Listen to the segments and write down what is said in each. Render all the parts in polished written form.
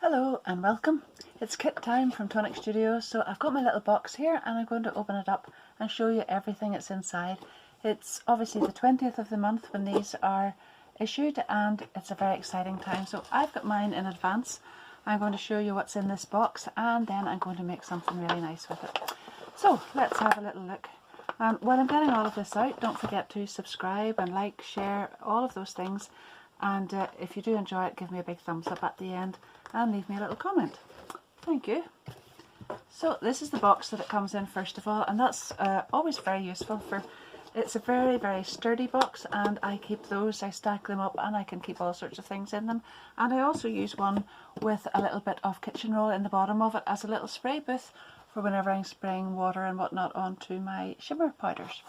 Hello and welcome. It's kit time from Tonic Studios. So I've got my little box here and I'm going to open it up and show you everything that's inside. It's obviously the 20th of the month when these are issued and it's a very exciting time. So I've got mine in advance. I'm going to show you what's in this box and then I'm going to make something really nice with it. So let's have a little look. While I'm getting all of this out, don't forget to subscribe and like, share, all of those things. And if you do enjoy it, give me a big thumbs up at the end and leave me a little comment. Thank you. So this is the box that it comes in first of all, and that's always very useful. It's a very sturdy box, and I keep those, I stack them up and I can keep all sorts of things in them. And I also use one with a little bit of kitchen roll in the bottom of it as a little spray booth for whenever I'm spraying water and whatnot onto my shimmer powders.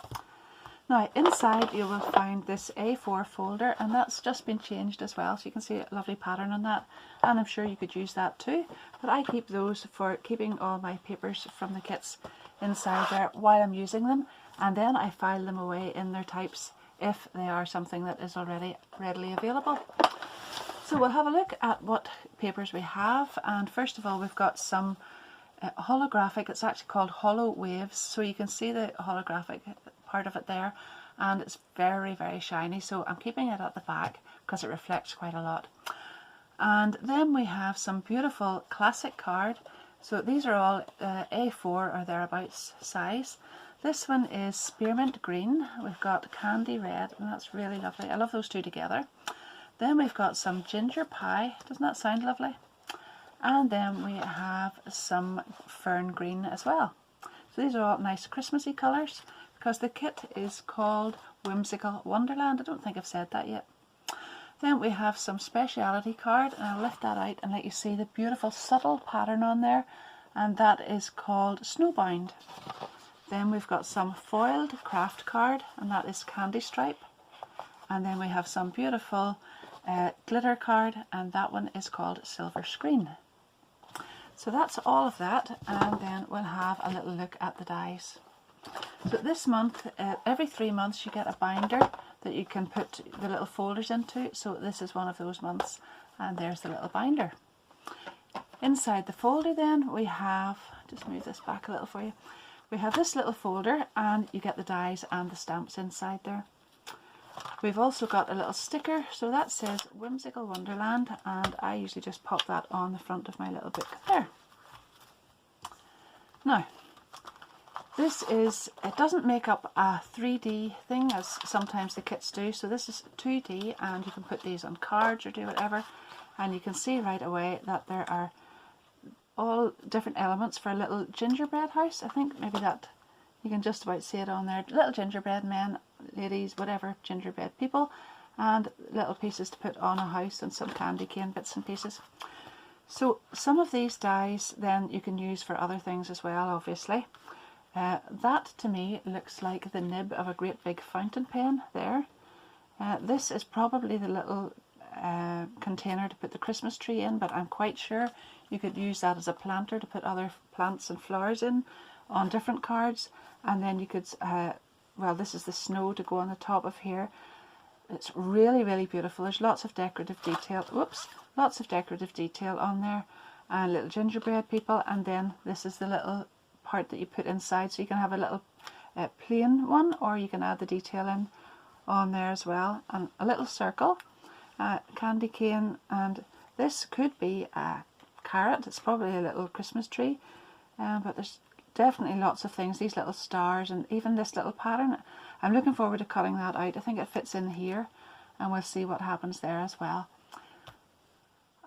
Now inside you will find this A4 folder, and that's just been changed as well, so you can see a lovely pattern on that, and I'm sure you could use that too, but I keep those for keeping all my papers from the kits inside there while I'm using them, and then I file them away in their types if they are something that is already readily available. So we'll have a look at what papers we have, and first of all we've got some holographic. It's actually called Hollow Waves, so you can see the holographic part of it there, and it's very shiny, so I'm keeping it at the back because it reflects quite a lot. And then we have some beautiful classic card. So these are all A4 or thereabouts size. This one is spearmint green, we've got candy red, and that's really lovely. I love those two together. Then we've got some ginger pie. Doesn't that sound lovely? And then we have some fern green as well. So these are all nice Christmassy colours because the kit is called Whimsical Wonderland. I don't think I've said that yet. Then we have some speciality card, and I'll lift that out and let you see the beautiful subtle pattern on there, and that is called Snowbound. Then we've got some foiled craft card, and that is Candy Stripe. And then we have some beautiful glitter card, and that one is called Silver Screen. So that's all of that, and then we'll have a little look at the dies. So this month, every 3 months you get a binder that you can put the little folders into, so this is one of those months, and there's the little binder. Inside the folder then we have, just move this back a little for you, we have this little folder and you get the dies and the stamps inside there. We've also got a little sticker, so that says Whimsical Wonderland, and I usually just pop that on the front of my little book there. Now, this is, it doesn't make up a 3D thing as sometimes the kits do, so this is 2D, and you can put these on cards or do whatever, and you can see right away that there are all different elements for a little gingerbread house. I think maybe that you can just about see it on there. Little gingerbread men, ladies, whatever, gingerbread people, and little pieces to put on a house and some candy cane bits and pieces. So some of these dies then you can use for other things as well, obviously. That to me looks like the nib of a great big fountain pen there. This is probably the little container to put the Christmas tree in, but I'm quite sure you could use that as a planter to put other plants and flowers in on different cards. And then you could, well, this is the snow to go on the top of here. It's really beautiful. There's lots of decorative detail. Whoops, lots of decorative detail on there, and little gingerbread people. And then this is the little part that you put inside, so you can have a little plain one, or you can add the detail in on there as well. And a little circle, candy cane, and this could be a carrot. It's probably a little Christmas tree, but there's definitely lots of things, these little stars, and even this little pattern. I'm looking forward to cutting that out. I think it fits in here, and we'll see what happens there as well.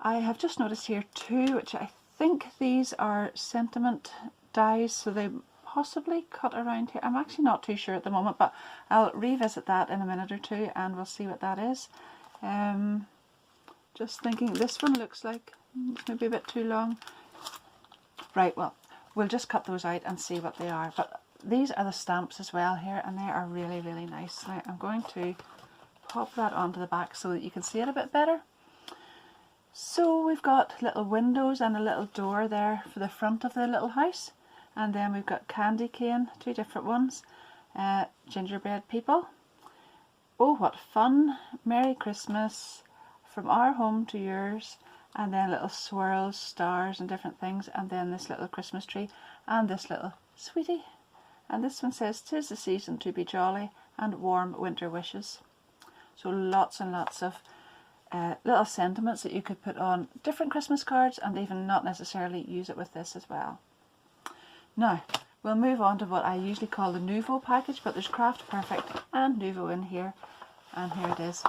I have just noticed here too, which I think these are sentiment dies, so they possibly cut around here. I'm actually not too sure at the moment, but I'll revisit that in a minute or two and we'll see what that is. Just thinking, this one looks like maybe a bit too long. Right, well, we'll just cut those out and see what they are. But these are the stamps as well here, and they are really nice. Now I'm going to pop that onto the back so that you can see it a bit better. So we've got little windows and a little door there for the front of the little house, and then we've got candy cane, 2 different ones, gingerbread people. Oh, what fun! Merry Christmas from our home to yours, and then little swirls, stars and different things, and then this little Christmas tree and this little sweetie. And this one says, "'Tis the season to be jolly and warm winter wishes." So lots and lots of little sentiments that you could put on different Christmas cards and even not necessarily use it with this as well. Now, we'll move on to what I usually call the Nouveau package, but there's Craft Perfect and Nouveau in here, and here it is.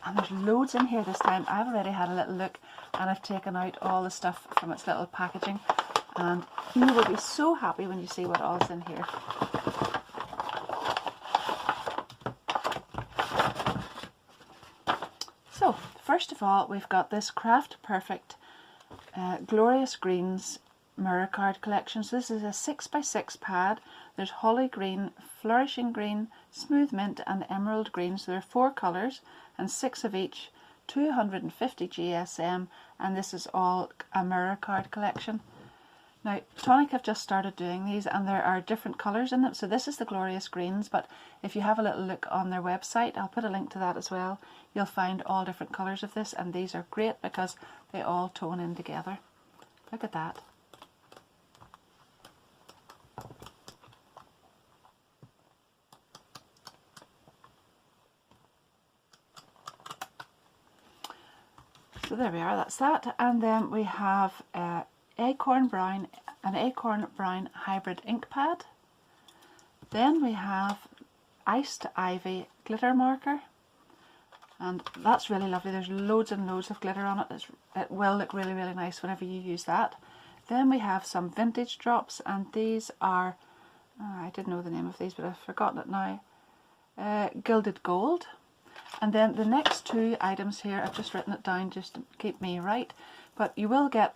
And there's loads in here this time. I've already had a little look and I've taken out all the stuff from its little packaging, and you will be so happy when you see what all's in here. So, first of all, we've got this Craft Perfect Glorious Greens mirror card collection. So this is a 6x6 pad. There's holly green, flourishing green, smooth mint and emerald green. So there are 4 colours and 6 of each, 250 GSM, and this is all a mirror card collection. Now, Tonic have just started doing these, and there are different colours in them. So this is the Glorious Greens, but if you have a little look on their website, I'll put a link to that as well, you'll find all different colours of this, and these are great because they all tone in together. Look at that. So there we are, that's that. And then we have an acorn brown hybrid ink pad. Then we have Iced Ivy glitter marker, and that's really lovely. There's loads and loads of glitter on it. It will look really, really nice whenever you use that. Then we have some vintage drops, and these are, I did know the name of these but I've forgotten it now, Gilded Gold. And then the next 2 items here, I've just written it down just to keep me right, but you will get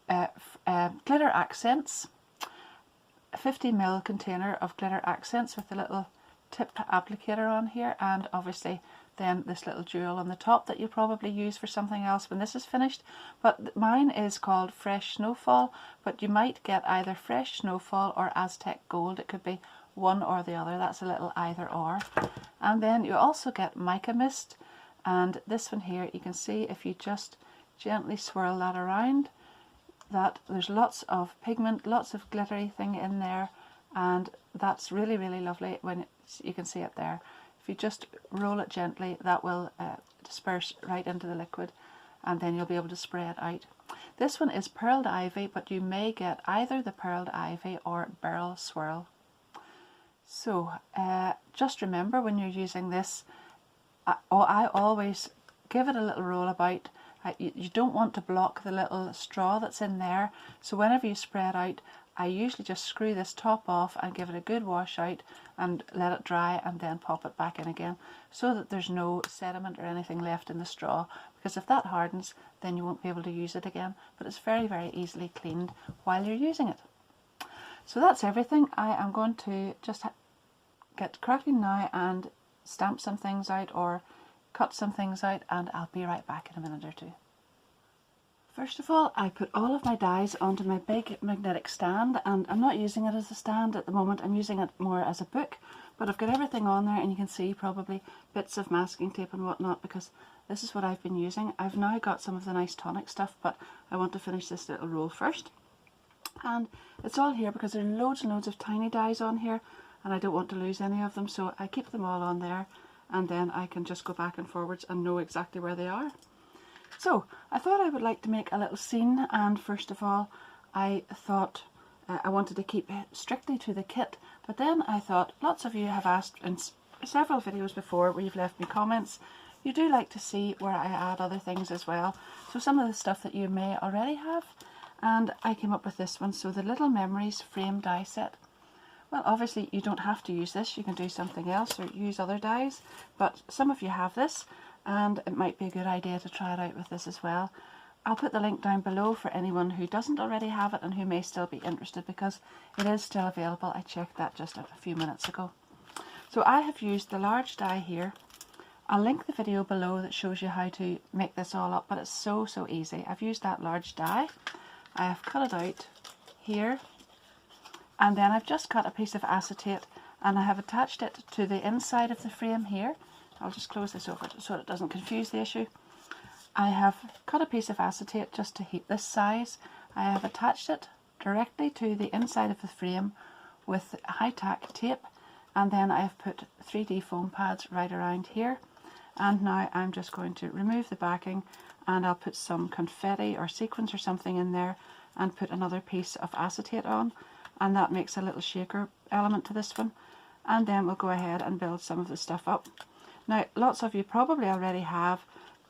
glitter accents, a 50ml container of glitter accents with a little tip applicator on here, and obviously then this little jewel on the top that you'll probably use for something else when this is finished. But mine is called Fresh Snowfall, but you might get either Fresh Snowfall or Aztec Gold. It could be one or the other. That's a little either or. And then you also get Mica Mist, and this one here, you can see if you just gently swirl that around, that there's lots of pigment, lots of glittery thing in there, and that's really, really lovely when you can see it there. If you just roll it gently, that will disperse right into the liquid, and then you'll be able to spray it out. This one is Pearled Ivy, but you may get either the Pearled Ivy or Beryl Swirl. So just remember when you're using this, I always give it a little roll about. You don't want to block the little straw that's in there, so whenever you spread out, I usually just screw this top off and give it a good wash out and let it dry, and then pop it back in again so that there's no sediment or anything left in the straw, because if that hardens then you won't be able to use it again. But it's very, very easily cleaned while you're using it. So that's everything. I am going to just get cracking now and stamp some things out or cut some things out, and I'll be right back in a minute or two. First of all, I put all of my dies onto my big magnetic stand, and I'm not using it as a stand at the moment, I'm using it more as a book, but I've got everything on there, and you can see probably bits of masking tape and whatnot, because this is what I've been using. I've now got some of the nice Tonic stuff, but I want to finish this little roll first. And it's all here because there are loads and loads of tiny dies on here, and I don't want to lose any of them, so I keep them all on there, and then I can just go back and forwards and know exactly where they are. So I thought I would like to make a little scene, and first of all I thought I wanted to keep strictly to the kit, but then I thought lots of you have asked in several videos before where you've left me comments, you do like to see where I add other things as well, so some of the stuff that you may already have, and I came up with this one. So the Little Memories frame die set. Well, obviously you don't have to use this, you can do something else or use other dies, but some of you have this, and it might be a good idea to try it out with this as well. I'll put the link down below for anyone who doesn't already have it and who may still be interested, because it is still available. I checked that just a few minutes ago. So I have used the large die here. I'll link the video below that shows you how to make this all up, but it's so easy. I've used that large die. I have cut it out here, and then I've just cut a piece of acetate and I have attached it to the inside of the frame here. I'll just close this over so it doesn't confuse the issue. I have cut a piece of acetate just to heat this size. I have attached it directly to the inside of the frame with high-tack tape, and then I have put 3D foam pads right around here. And now I'm just going to remove the backing, and I'll put some confetti or sequins or something in there and put another piece of acetate on, and that makes a little shaker element to this one. And then we'll go ahead and build some of the stuff up. Now, lots of you probably already have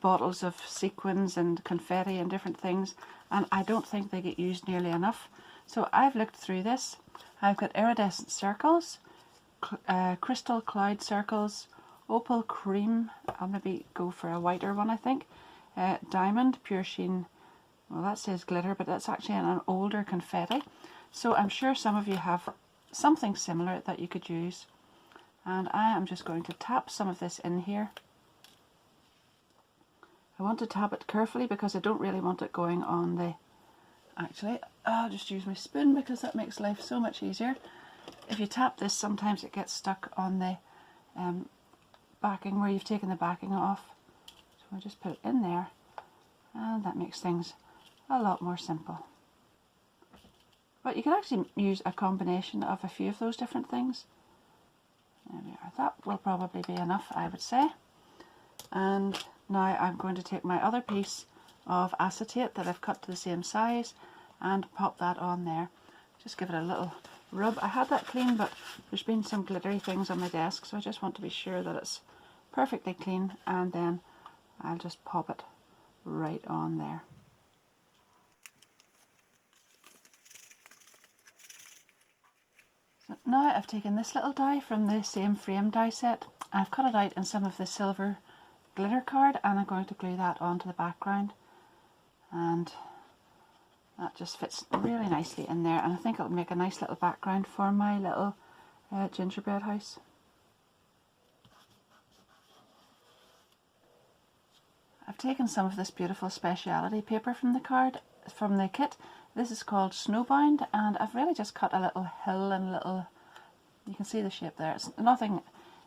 bottles of sequins and confetti and different things, and I don't think they get used nearly enough. So I've looked through this. I've got iridescent circles, crystal cloud circles, opal cream, I'll maybe go for a whiter one I think, diamond, pure sheen, well that says glitter but that's actually an older confetti. So I'm sure some of you have something similar that you could use. And I am just going to tap some of this in here. I want to tap it carefully because I don't really want it going on the... Actually, I'll just use my spoon because that makes life so much easier. If you tap this, sometimes it gets stuck on the backing where you've taken the backing off. So I just put it in there, and that makes things a lot more simple. But you can actually use a combination of a few of those different things. There we are. That will probably be enough, I would say. And now I'm going to take my other piece of acetate that I've cut to the same size and pop that on there. Just give it a little rub. I had that clean, but there's been some glittery things on my desk, so I just want to be sure that it's perfectly clean, and then I'll just pop it right on there. So now I've taken this little die from the same frame die set. I've cut it out in some of the silver glitter card, and I'm going to glue that onto the background, and that just fits really nicely in there, and I think it'll make a nice little background for my little gingerbread house. I've taken some of this beautiful speciality paper from the kit. This is called Snowbound, and I've really just cut a little hill and you can see the shape there. It's nothing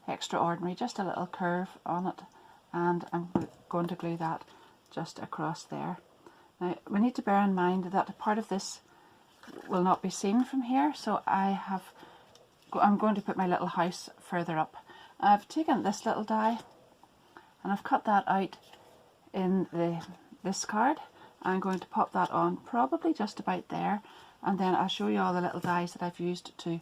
extraordinary, just a little curve on it, and I'm going to glue that just across there. Now we need to bear in mind that a part of this will not be seen from here, so I'm going to put my little house further up. I've taken this little die and I've cut that out in this card. I'm going to pop that on probably just about there, and then I'll show you all the little dies that I've used to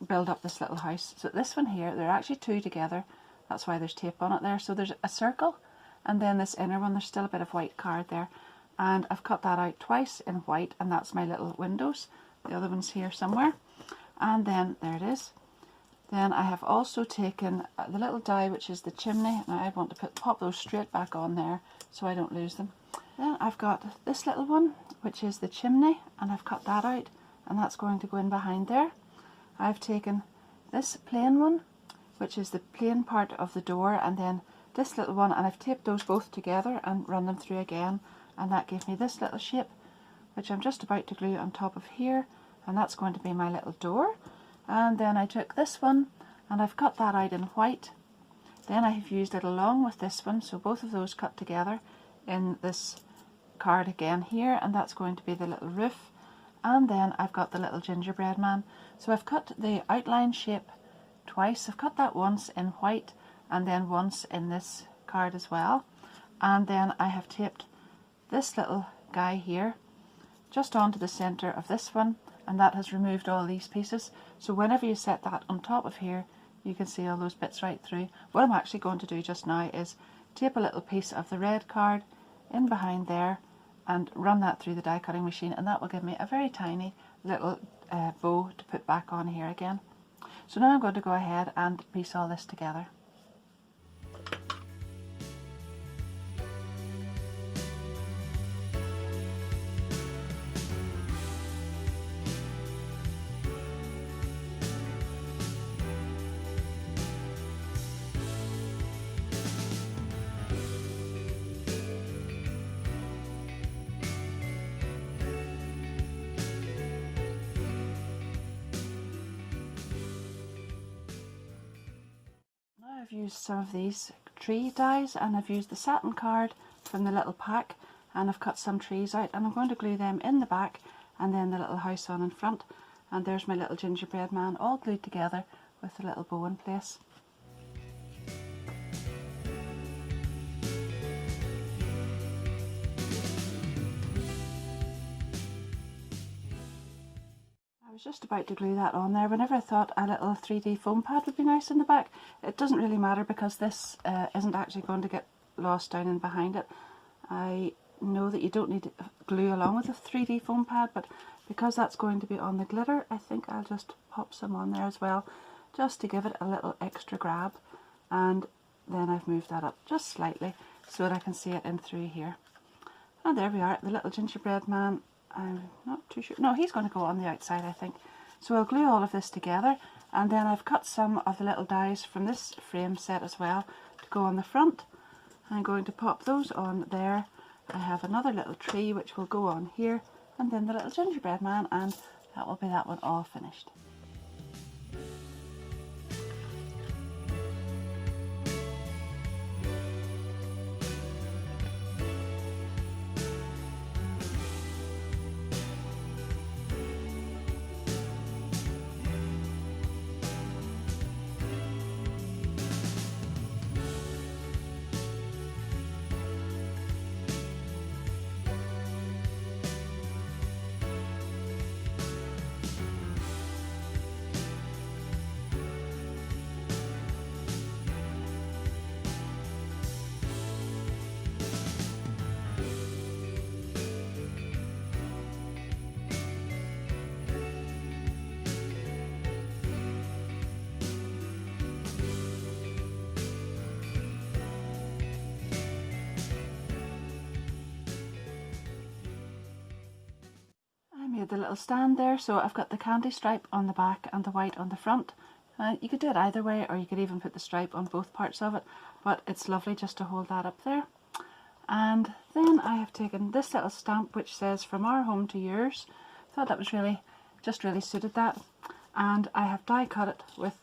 build up this little house. So this one here, they're actually two together, that's why there's tape on it there. So there's a circle, and then this inner one, there's still a bit of white card there, and I've cut that out twice in white, and that's my little windows. The other one's here somewhere, and then there it is. Then I have also taken the little die which is the chimney, and I want to pop those straight back on there so I don't lose them. Then I've got this little one which is the chimney, and I've cut that out, and that's going to go in behind there. I've taken this plain one which is the plain part of the door, and then this little one, and I've taped those both together and run them through again, and that gave me this little shape which I'm just about to glue on top of here, and that's going to be my little door. And then I took this one and I've cut that out in white. Then I have used it along with this one, so both of those cut together in this card again here, and that's going to be the little roof. And then I've got the little gingerbread man. So I've cut the outline shape twice. I've cut that once in white and then once in this card as well. And then I have taped this little guy here just onto the center of this one, and that has removed all these pieces. So whenever you set that on top of here, you can see all those bits right through. What I'm actually going to do just now is tape a little piece of the red card in behind there and run that through the die cutting machine, and that will give me a very tiny little bow to put back on here again. So now I'm going to go ahead and piece all this together. I've used some of these tree dies, and I've used the satin card from the little pack, and I've cut some trees out, and I'm going to glue them in the back and then the little house on in front. And there's my little gingerbread man all glued together with a little bow in place. I was just about to glue that on there whenever I thought a little 3D foam pad would be nice in the back. It doesn't really matter because this isn't actually going to get lost down in behind it. I know that you don't need glue along with a 3D foam pad, but because that's going to be on the glitter, I think I'll just pop some on there as well, just to give it a little extra grab. And then I've moved that up just slightly so that I can see it in through here. And there we are, the little gingerbread man. I'm not too sure. No, he's going to go on the outside, I think. So I'll glue all of this together, and then I've cut some of the little dies from this frame set as well to go on the front. I'm going to pop those on there. I have another little tree which will go on here, and then the little gingerbread man, and that will be that one all finished. Made the little stand there, so I've got the candy stripe on the back and the white on the front. You could do it either way, or you could even put the stripe on both parts of it, but it's lovely just to hold that up there. And then I have taken this little stamp which says "From our home to yours." Thought that was really suited that, and I have die cut it with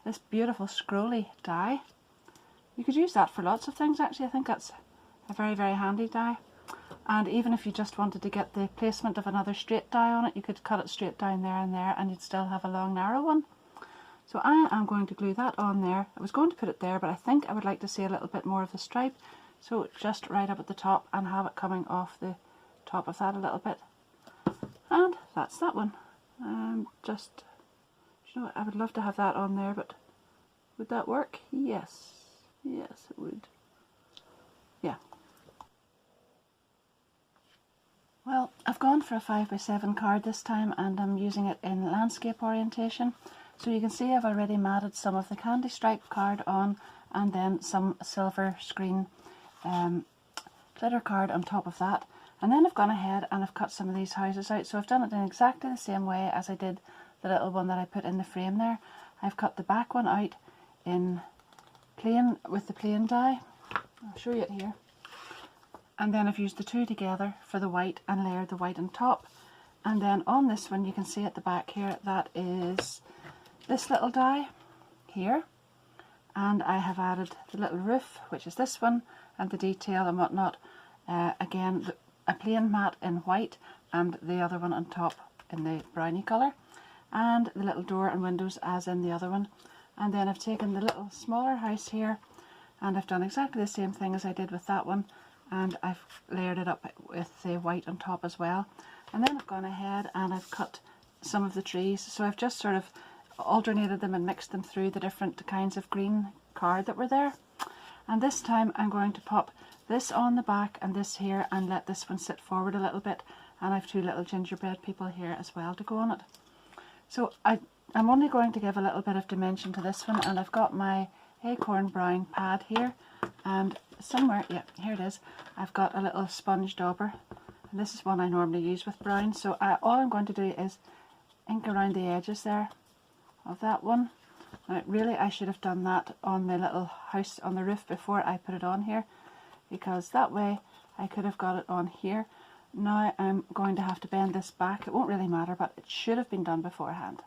this beautiful scrolly die. You could use that for lots of things actually. I think that's a very handy die. And even if you just wanted to get the placement of another straight die on it, you could cut it straight down there and there, and you'd still have a long narrow one. So I am going to glue that on there. I was going to put it there, but I think I would like to see a little bit more of the stripe, so just right up at the top and have it coming off the top of that a little bit. And that's that one. Just, you know what, I would love to have that on there, but would that work? Yes it would. Yeah. Well, I've gone for a 5x7 card this time, and I'm using it in landscape orientation. So you can see I've already matted some of the candy stripe card on, and then some silver screen glitter card on top of that. And then I've gone ahead and I've cut some of these houses out. So I've done it in exactly the same way as I did the little one that I put in the frame there. I've cut the back one out in plain with the plain die. I'll show you it here. And then I've used the two together for the white and layered the white on top. And then on this one, you can see at the back here, that is this little die here. And I have added the little roof, which is this one, and the detail and whatnot. Again, a plain mat in white and the other one on top in the brownie colour. And the little door and windows as in the other one. And then I've taken the little smaller house here, and I've done exactly the same thing as I did with that one. And I've layered it up with the white on top as well. And then I've gone ahead and I've cut some of the trees. So I've just sort of alternated them and mixed them through the different kinds of green card that were there. And this time I'm going to pop this on the back and this here, and let this one sit forward a little bit. And I've two little gingerbread people here as well to go on it. So I'm only going to give a little bit of dimension to this one, and I've got my acorn brown pad here, and somewhere, yeah, here it is, I've got a little sponge dauber, and this is one I normally use with brown. So all I'm going to do is ink around the edges there of that one. Now really I should have done that on the little house on the roof before I put it on here, because that way I could have got it on here. Now I'm going to have to bend this back. It won't really matter, but it should have been done beforehand.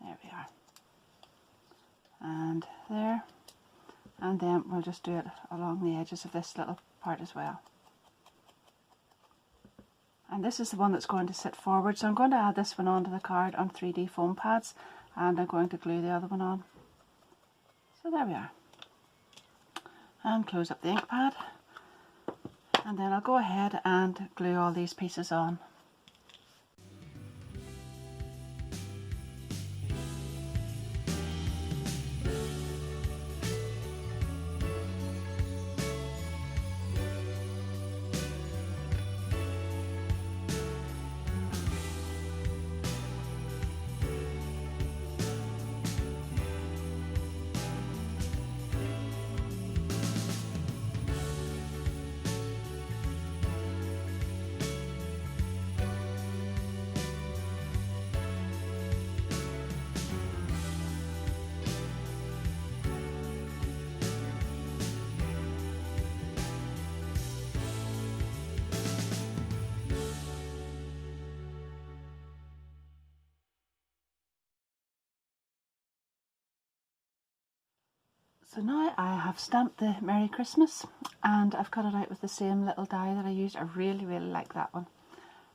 There we are. And there. and then we'll just do it along the edges of this little part as well. And this is the one that's going to sit forward, so I'm going to add this one onto the card on 3D foam pads, and I'm going to glue the other one on. So there we are. And close up the ink pad, and then I'll go ahead and glue all these pieces on. So now I have stamped the Merry Christmas, and I've cut it out with the same little die that I used. I really like that one,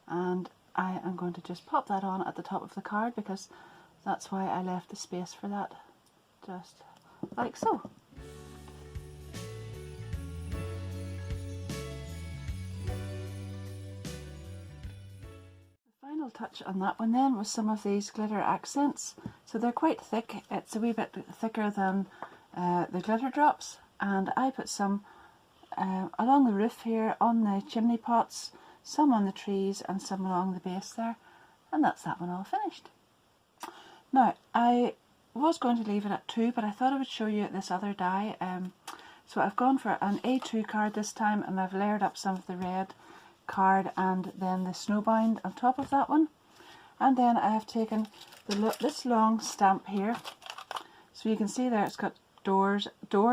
and I am going to just pop that on at the top of the card because that's why I left the space for that, just like so. The final touch on that one then was some of these glitter accents. So they're quite thick, it's a wee bit thicker than the glitter drops, and I put some along the roof here, on the chimney pots, some on the trees and some along the base there, and that's that one all finished. Now I was going to leave it at 2, but I thought I would show you this other die. So I've gone for an A2 card this time, and I've layered up some of the red card and then the snowbound on top of that one, and then I have taken this long stamp here, so you can see there it's got door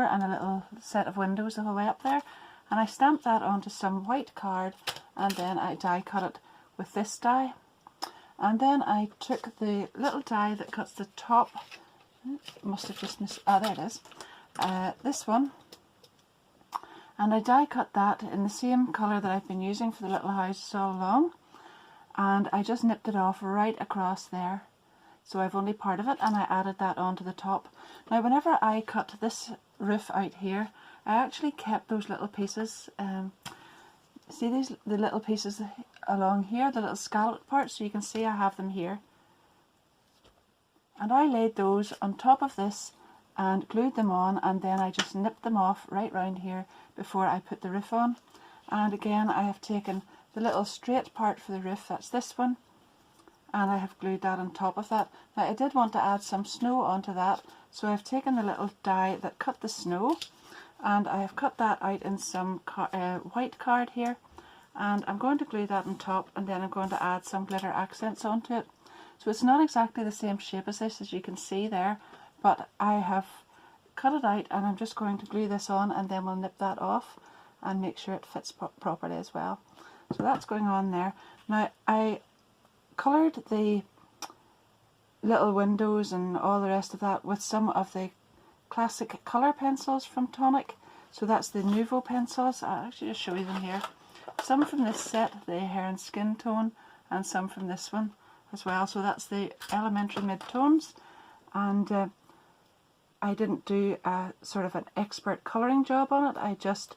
and a little set of windows the whole way up there, and I stamped that onto some white card, and then I die cut it with this die, and then I took the little die that cuts the top, must have just missed, there it is, this one, and I die cut that in the same colour that I've been using for the little houses all along, and I just nipped it off right across there. So I've only part of it, and I added that onto the top. Now whenever I cut this roof out here, I actually kept those little pieces, see the little pieces along here, the little scallop parts, so you can see I have them here. And I laid those on top of this and glued them on, and then I just nipped them off right round here before I put the roof on. And again I have taken the little straight part for the roof, that's this one, and I have glued that on top of that. Now I did want to add some snow onto that, so I've taken the little die that cut the snow, and I have cut that out in some white card here, and I'm going to glue that on top, and then I'm going to add some glitter accents onto it. So it's not exactly the same shape as this, as you can see there, but I have cut it out, and I'm just going to glue this on, and then we'll nip that off and make sure it fits properly as well. So that's going on there. Now I coloured the little windows and all the rest of that with some of the classic colour pencils from Tonic. So that's the Nouveau pencils. I'll actually just show you them here. Some from this set, the hair and skin tone, and some from this one as well. So that's the elementary mid-tones, and I didn't do a sort of an expert colouring job on it. I just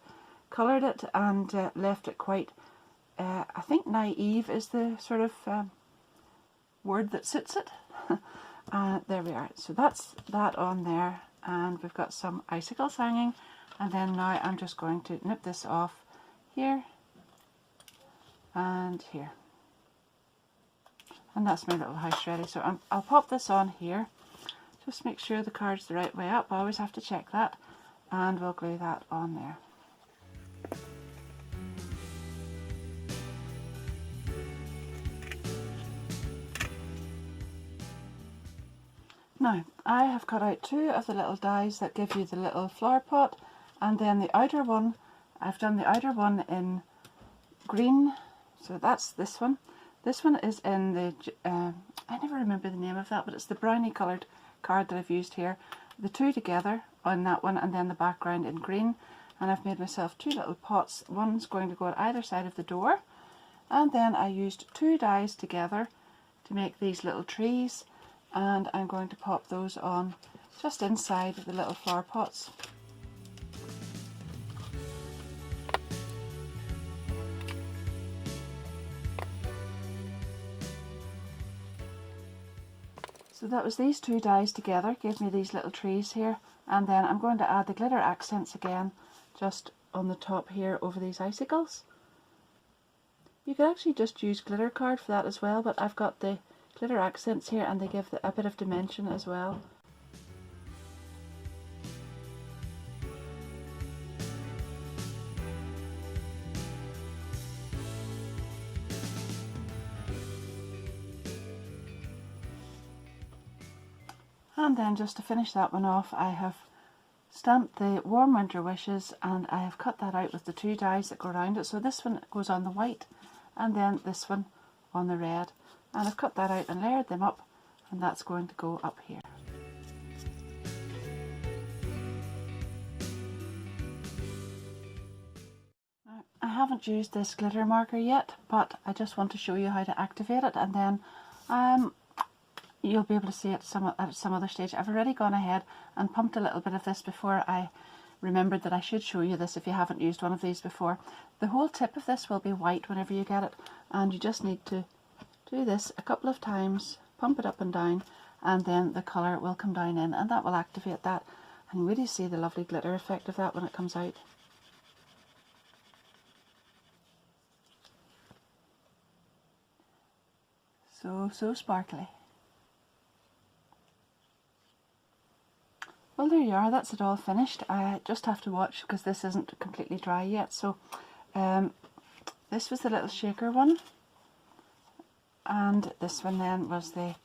coloured it and left it quite, I think naive is the sort of word that suits it. There we are. So that's that on there, and we've got some icicles hanging, and then now I'm just going to nip this off here and here, and that's my little house ready. So I'll pop this on here, just make sure the card's the right way up. I always have to check that, and we'll glue that on there. Now, I have cut out 2 of the little dies that give you the little flower pot, and then the outer one, I've done the outer one in green, so that's this one. This one is in the, I never remember the name of that, but it's the brownie coloured card that I've used here. The 2 together on that one, and then the background in green. And I've made myself two little pots. One's going to go at either side of the door, and then I used two dies together to make these little trees, and I'm going to pop those on just inside the little flower pots. So that was these two dies together, gave me these little trees here, and then I'm going to add the glitter accents again just on the top here over these icicles. You could actually just use glitter card for that as well, but I've got the glitter accents here and they give a bit of dimension as well. And then just to finish that one off, I have stamped the warm winter wishes, and I have cut that out with the two dies that go around it. So this one goes on the white and then this one on the red, and I've cut that out and layered them up, and that's going to go up here. Now, I haven't used this glitter marker yet, but I just want to show you how to activate it, and then you'll be able to see it at some other stage. I've already gone ahead and pumped a little bit of this before I remembered that I should show you this if you haven't used one of these before. The whole tip of this will be white whenever you get it, and you just need to do this a couple of times, pump it up and down, and then the colour will come down in, and that will activate that. And you really see the lovely glitter effect of that when it comes out. So sparkly. Well, there you are, that's it all finished. I just have to watch because this isn't completely dry yet. So this was the little shaker one, and this one then was the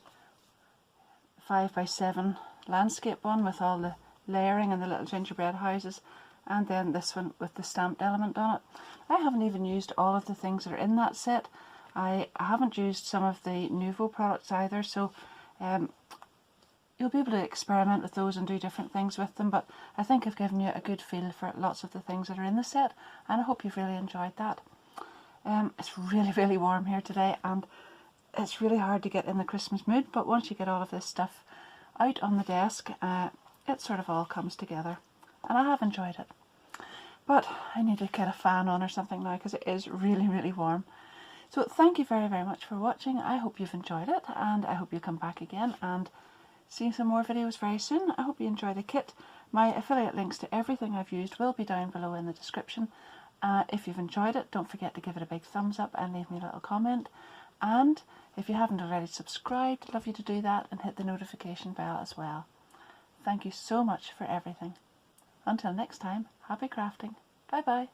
5x7 landscape one with all the layering and the little gingerbread houses, and then this one with the stamped element on it. I haven't even used all of the things that are in that set. I haven't used some of the Nouveau products either, so you'll be able to experiment with those and do different things with them, but I think I've given you a good feel for lots of the things that are in the set, and I hope you've really enjoyed that. It's really warm here today, and it's really hard to get in the Christmas mood, but once you get all of this stuff out on the desk, it sort of all comes together, and I have enjoyed it. But I need to get a fan on or something now because it is really warm. So thank you very much for watching. I hope you've enjoyed it, and I hope you come back again and see some more videos very soon. I hope you enjoy the kit. My affiliate links to everything I've used will be down below in the description. If you've enjoyed it, don't forget to give it a big thumbs up and leave me a little comment. And if you haven't already subscribed, I'd love you to do that and hit the notification bell as well. Thank you so much for everything. Until next time, happy crafting. Bye bye.